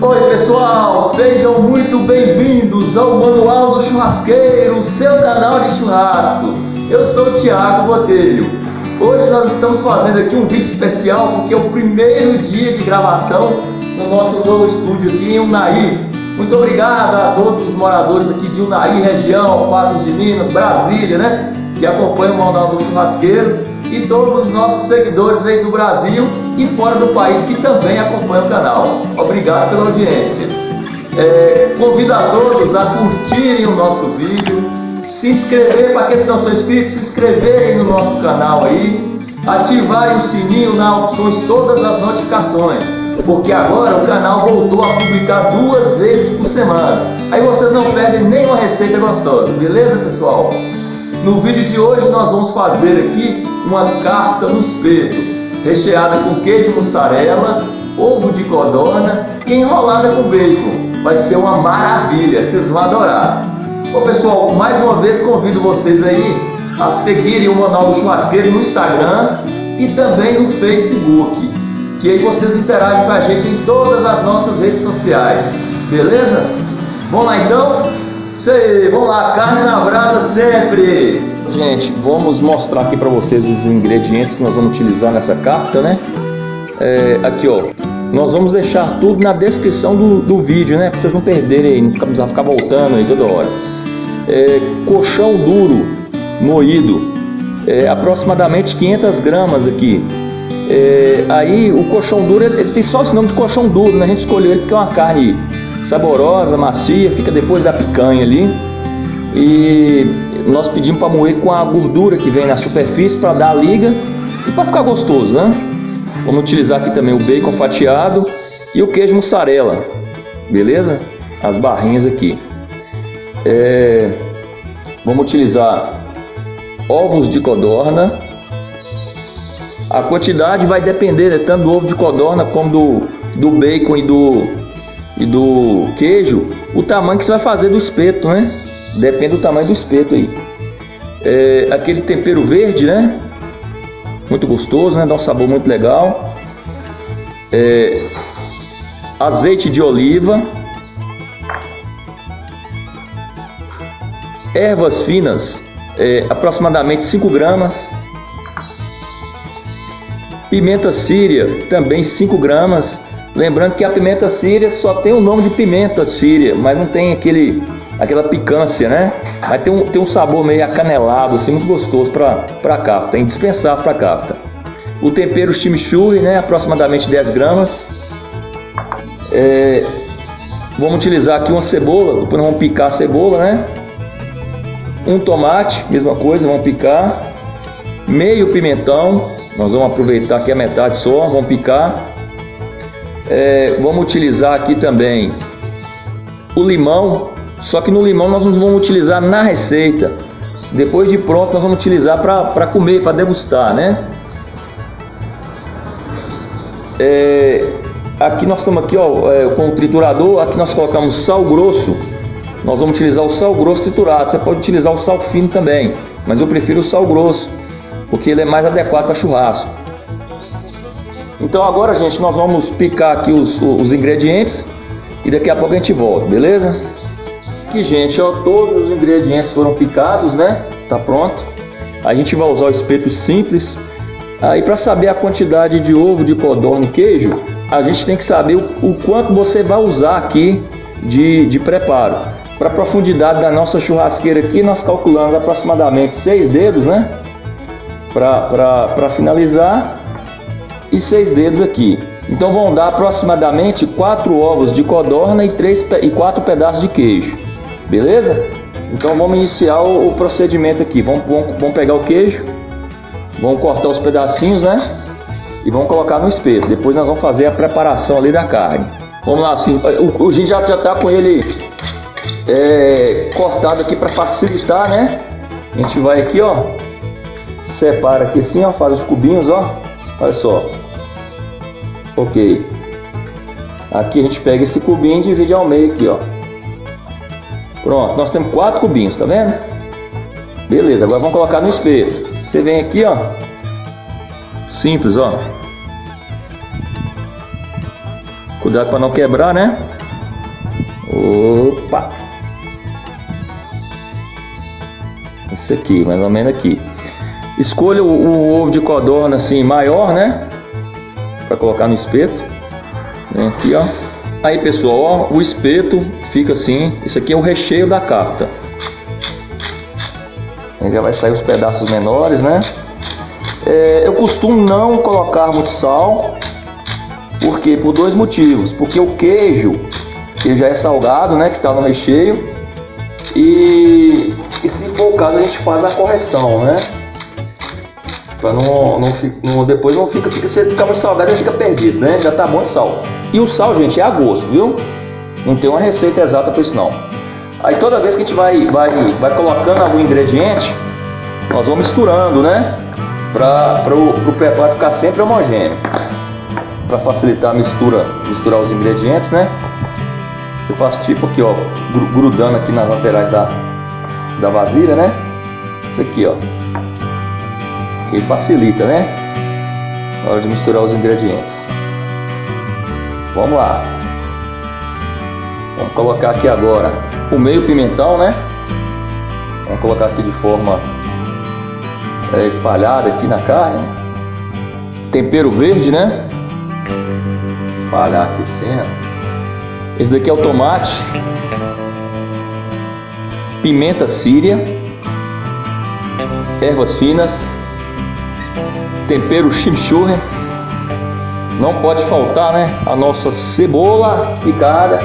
Oi pessoal, sejam muito bem-vindos ao Manual do Churrasqueiro, seu canal de churrasco. Eu sou o Thiago Botelho. Hoje nós estamos fazendo aqui um vídeo especial porque é o primeiro dia de gravação no nosso novo estúdio aqui em Unai. Muito obrigado a todos os moradores aqui de Unai, região, Patos de Minas, Brasília, né? Que acompanham o Manual do Churrasqueiro, e todos os nossos seguidores aí do Brasil e fora do país que também acompanham o canal. Obrigado pela audiência. Convido a todos a curtirem o nosso vídeo, se inscrever, para aqueles que não são inscritos, se inscreverem no nosso canal aí, ativarem o sininho nas opções todas as notificações, porque agora o canal voltou a publicar 2 vezes por semana. Aí vocês não perdem nenhuma receita gostosa, beleza pessoal? No vídeo de hoje nós vamos fazer aqui uma carta no espeto, recheada com queijo mussarela, ovo de codorna e enrolada com bacon. Vai ser uma maravilha, vocês vão adorar. Bom pessoal, mais uma vez convido vocês aí a seguirem o Manual do Churrasqueiro no Instagram e também no Facebook, que aí vocês interagem com a gente em todas as nossas redes sociais, beleza? Vamos lá então? Isso aí, vamos lá, carne na brasa sempre! Gente, vamos mostrar aqui para vocês os ingredientes que nós vamos utilizar nessa carta, né? Aqui ó, nós vamos deixar tudo na descrição do vídeo, né? Para vocês não perderem, não precisar ficar voltando aí toda hora. Coxão duro, moído, aproximadamente 500 gramas aqui. Aí o coxão duro, ele tem só esse nome de coxão duro, né? A gente escolheu ele porque é uma carne saborosa, macia, fica depois da picanha ali. E nós pedimos para moer com a gordura que vem na superfície para dar a liga e para ficar gostoso, né? Vamos utilizar aqui também o bacon fatiado e o queijo mussarela, beleza? As barrinhas aqui. Vamos utilizar ovos de codorna. A quantidade vai depender tanto do ovo de codorna como do bacon e do queijo, o tamanho que você vai fazer do espeto, né? Depende do tamanho do espeto aí. Aquele tempero verde, né? Muito gostoso, né? Dá um sabor muito legal. Azeite de oliva. Ervas finas, aproximadamente 5 gramas. Pimenta síria, também 5 gramas. Lembrando que a pimenta síria só tem o nome de pimenta síria, mas não tem aquela picância, né? Mas tem um sabor meio acanelado, assim, muito gostoso para kafta, é indispensável para kafta. O tempero chimichurri, né? Aproximadamente 10 gramas. Vamos utilizar aqui uma cebola, depois nós vamos picar a cebola, né? Um tomate, mesma coisa, vamos picar. Meio pimentão, nós vamos aproveitar aqui a metade só, vamos picar. Vamos utilizar aqui também o limão, só que no limão nós não vamos utilizar na receita. Depois de pronto nós vamos utilizar para comer, para degustar, né? Aqui nós estamos aqui, ó, com o triturador. Aqui nós colocamos sal grosso. Nós vamos utilizar o sal grosso triturado. Você pode utilizar o sal fino também, mas eu prefiro o sal grosso porque ele é mais adequado para churrasco. Então agora, gente, nós vamos picar aqui os ingredientes e daqui a pouco a gente volta, beleza? Aqui, gente, ó, todos os ingredientes foram picados, né? Tá pronto. A gente vai usar o espeto simples. Aí para saber a quantidade de ovo de codorna e queijo, a gente tem que saber o quanto você vai usar aqui de preparo. Para a profundidade da nossa churrasqueira aqui, nós calculamos aproximadamente 6 dedos, né? Para finalizar. E 6 dedos aqui. Então vão dar aproximadamente 4 ovos de codorna e 4 pedaços de queijo, beleza? Então vamos iniciar o procedimento aqui. Vamos pegar o queijo, vamos cortar os pedacinhos, né? E vamos colocar no espeto. Depois nós vamos fazer a preparação ali da carne. Vamos lá, assim, a gente já está com ele cortado aqui para facilitar, né? A gente vai aqui, ó, separa aqui assim, ó, faz os cubinhos, ó. Olha só. Ok. Aqui a gente pega esse cubinho e divide ao meio aqui, ó. Pronto, nós temos 4 cubinhos, tá vendo? Beleza, agora vamos colocar no espeto. Você vem aqui, ó. Simples, ó. Cuidado para não quebrar, né? Opa! Isso aqui, mais ou menos aqui. Escolha o ovo de codorna assim maior, né? Para colocar no espeto. Vem aqui, ó. Aí, pessoal, ó, o espeto fica assim. Isso aqui é o recheio da kafta. Aí já vai sair os pedaços menores, né? Eu costumo não colocar muito sal. Por quê? Por dois motivos. Porque o queijo, ele já é salgado, né? Que tá no recheio. E se for o caso, a gente faz a correção, né? Pra depois não fica, se ficar muito salgado, ele fica perdido, né? Já tá bom de sal. E o sal, gente, é a gosto, viu? Não tem uma receita exata para isso não. Aí toda vez que a gente vai colocando algum ingrediente, nós vamos misturando, né? Para o preparo ficar sempre homogêneo. Para facilitar a misturar os ingredientes, né? Você faz tipo aqui, ó, grudando aqui nas laterais da vasilha, né? Isso aqui, ó. E facilita, né? Na hora de misturar os ingredientes. Vamos lá. Vamos colocar aqui agora o meio pimentão, né? Vamos colocar aqui de forma espalhada aqui na carne. Tempero verde, né? Espalhar aqui assim, ó. Esse daqui é o tomate, pimenta síria, ervas finas, tempero chimichurri, não pode faltar, né? A nossa cebola picada.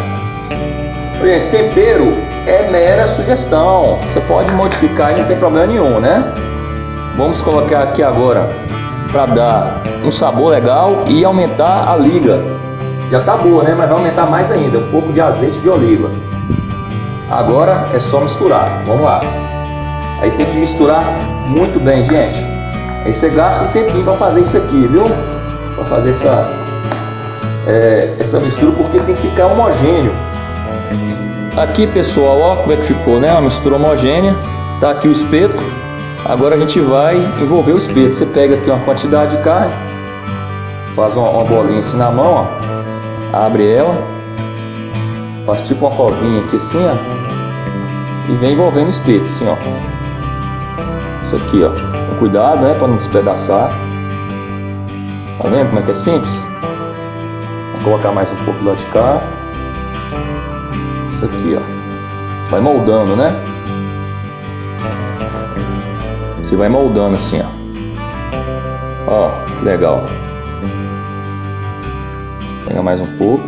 Gente, tempero é mera sugestão, você pode modificar e não tem problema nenhum, né? Vamos colocar aqui agora para dar um sabor legal e aumentar a liga. Já tá boa, né? Mas vai aumentar mais ainda. Um pouco de azeite de oliva. Agora é só misturar. Vamos lá. Aí tem que misturar muito bem, gente. Aí você gasta um tempinho para fazer isso aqui, viu? Para fazer essa mistura, porque tem que ficar homogêneo. Aqui, pessoal, ó como é que ficou, né? Uma mistura homogênea. Tá aqui o espeto. Agora a gente vai envolver o espeto. Você pega aqui uma quantidade de carne. Faz uma bolinha assim na mão, ó. Abre ela, faz tipo uma covinha aqui assim, ó, e vem envolvendo o espeto, assim, ó. Isso aqui, ó, com cuidado, né, para não despedaçar. Tá vendo como é que é simples? Vou colocar mais um pouco do lado de cá. Isso aqui, ó, vai moldando, né? Você vai moldando assim, ó. Ó, legal. Pega mais um pouco.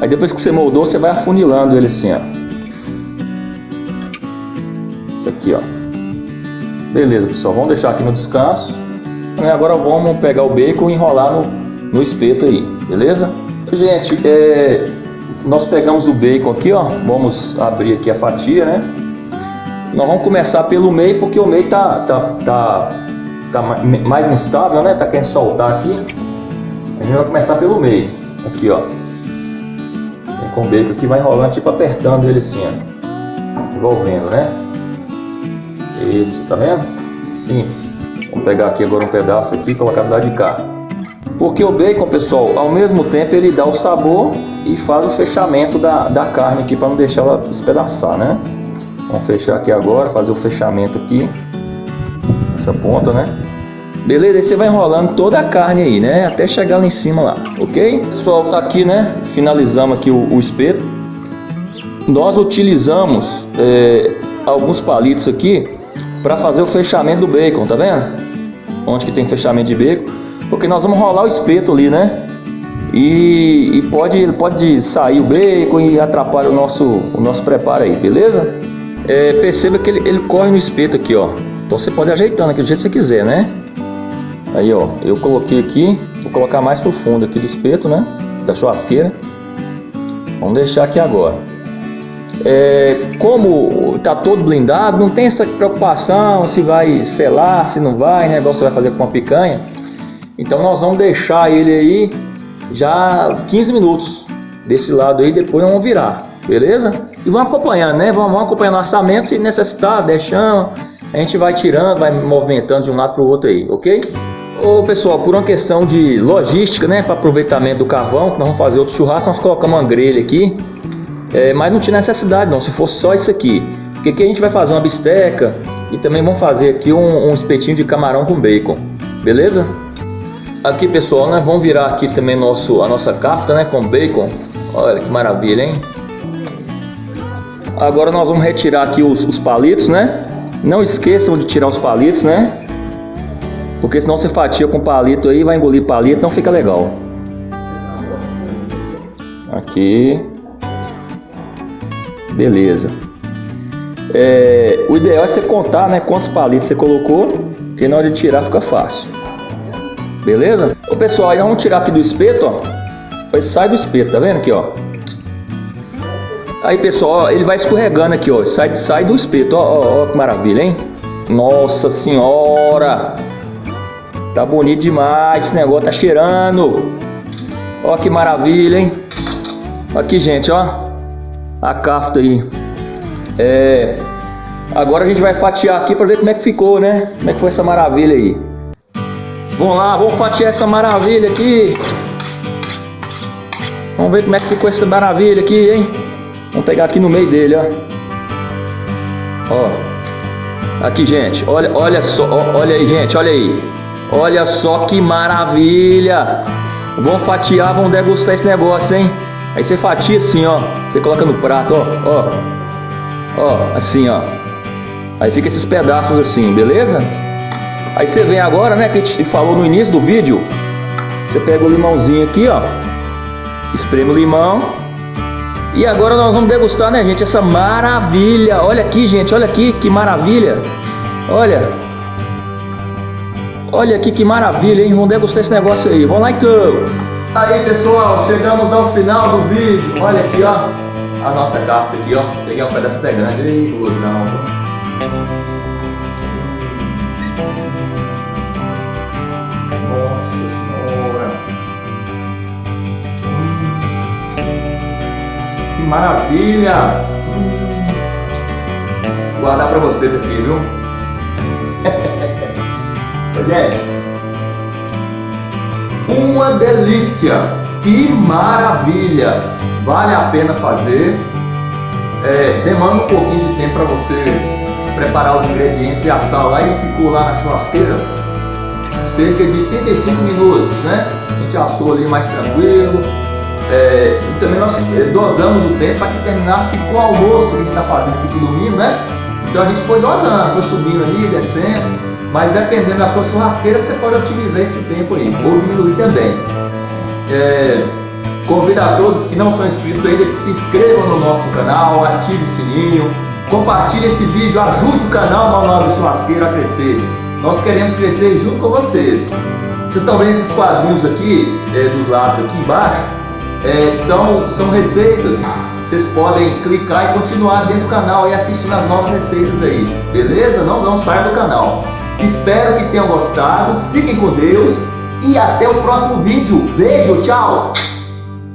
Aí depois que você moldou, você vai afunilando ele assim, ó. Isso aqui, ó. Beleza, pessoal. Vamos deixar aqui no descanso. E agora vamos pegar o bacon e enrolar no espeto aí, beleza? Gente, nós pegamos o bacon aqui, ó. Vamos abrir aqui a fatia, né? Nós vamos começar pelo meio, porque o meio tá mais instável, né? Tá querendo soltar aqui. A gente vai começar pelo meio. Aqui, ó. Vem com o bacon aqui, vai enrolando, tipo apertando ele assim, ó. Envolvendo, né? Isso, tá vendo? Simples. Vamos pegar aqui agora um pedaço aqui e colocar do lado de cá. Porque o bacon, pessoal, ao mesmo tempo ele dá o sabor e faz o fechamento da carne aqui para não deixar ela despedaçar, né? Vamos fechar aqui agora, fazer o fechamento aqui. Essa ponta, né? Beleza, aí você vai enrolando toda a carne aí, né? Até chegar lá em cima lá, ok? Pessoal, tá aqui, né? Finalizamos aqui o espeto. Nós utilizamos alguns palitos aqui para fazer o fechamento do bacon, tá vendo? Onde que tem fechamento de bacon? Porque nós vamos rolar o espeto ali, né? E pode sair o bacon e atrapalha o nosso preparo aí, beleza? Perceba que ele corre no espeto aqui, ó. Então você pode ajeitando aqui do jeito que você quiser, né? Aí, ó, eu coloquei aqui, vou colocar mais pro fundo aqui do espeto, né? Da churrasqueira. Vamos deixar aqui agora. Como tá todo blindado, não tem essa preocupação se vai selar, se não vai, né? Igual você vai fazer com a picanha. Então nós vamos deixar ele aí já 15 minutos desse lado aí, depois vamos virar, beleza? E vamos acompanhando, né? Vamos acompanhando o assamento, se necessitar, deixando. A gente vai tirando, vai movimentando de um lado para o outro aí, ok? Ô pessoal, por uma questão de logística, né, para aproveitamento do carvão, que nós vamos fazer outro churrasco, nós colocamos uma grelha aqui, mas não tinha necessidade não, se fosse só isso aqui, porque aqui a gente vai fazer uma bisteca e também vamos fazer aqui um espetinho de camarão com bacon, beleza? Aqui pessoal, nós vamos virar aqui também a nossa kafta, né, com bacon, olha que maravilha, hein? Agora nós vamos retirar aqui os palitos, né? Não esqueçam de tirar os palitos, né? Porque senão você fatia com palito aí, vai engolir palito, não fica legal. Aqui. Beleza. O ideal é você contar, né, quantos palitos você colocou, porque na hora de tirar fica fácil. Beleza? Ô pessoal, aí nós vamos tirar aqui do espeto, ó. Aí sai do espeto, tá vendo aqui, ó? Aí pessoal, ó, ele vai escorregando aqui, ó. Sai do espeto, ó, que maravilha, hein? Nossa senhora! Tá bonito demais, esse negócio tá cheirando. Ó que maravilha, hein? Aqui gente, ó, a kafta aí. Agora a gente vai fatiar aqui pra ver como é que ficou, né? Como é que foi essa maravilha aí. Vamos lá, vamos fatiar essa maravilha aqui. Vamos ver como é que ficou essa maravilha aqui, hein? Vamos pegar aqui no meio dele, ó. Ó. Aqui, gente. Olha só. Olha aí, gente. Olha aí. Olha só que maravilha. Vamos fatiar, vamos degustar esse negócio, hein? Aí você fatia assim, ó. Você coloca no prato, ó. Ó, assim, ó. Aí fica esses pedaços assim, beleza? Aí você vem agora, né, que a gente falou no início do vídeo. Você pega o limãozinho aqui, ó. Espreme o limão. E agora nós vamos degustar, né, gente, essa maravilha. Olha aqui, gente, olha aqui, que maravilha. Olha. Olha aqui que maravilha, hein? Vamos degustar esse negócio aí. Vamos lá então. Aí, pessoal, chegamos ao final do vídeo. Olha aqui, ó. A nossa kafta aqui, ó. Peguei um pedaço até grande. Ei, gozão. Nossa senhora. Que maravilha. Vou guardar pra vocês aqui, viu? Gente, uma delícia, que maravilha, vale a pena fazer. Demanda um pouquinho de tempo para você preparar os ingredientes e assar lá, e ficou lá na churrasqueira cerca de 35 minutos, né? A gente assou ali mais tranquilo, e também nós dosamos o tempo para que terminasse com o almoço que a gente está fazendo aqui no domingo, né? Então a gente foi dosando, foi subindo ali, descendo. Mas dependendo da sua churrasqueira, você pode otimizar esse tempo aí, ou diminuir também. Convido a todos que não são inscritos ainda que se inscrevam no nosso canal, ative o sininho, compartilhe esse vídeo, ajude o canal Manual do Churrasqueiro a crescer. Nós queremos crescer junto com vocês. Vocês estão vendo esses quadrinhos aqui, dos lados aqui embaixo, são receitas. Vocês podem clicar e continuar dentro do canal e assistindo as novas receitas aí, beleza? Não saia do canal. Espero que tenham gostado, fiquem com Deus e até o próximo vídeo. Beijo, tchau!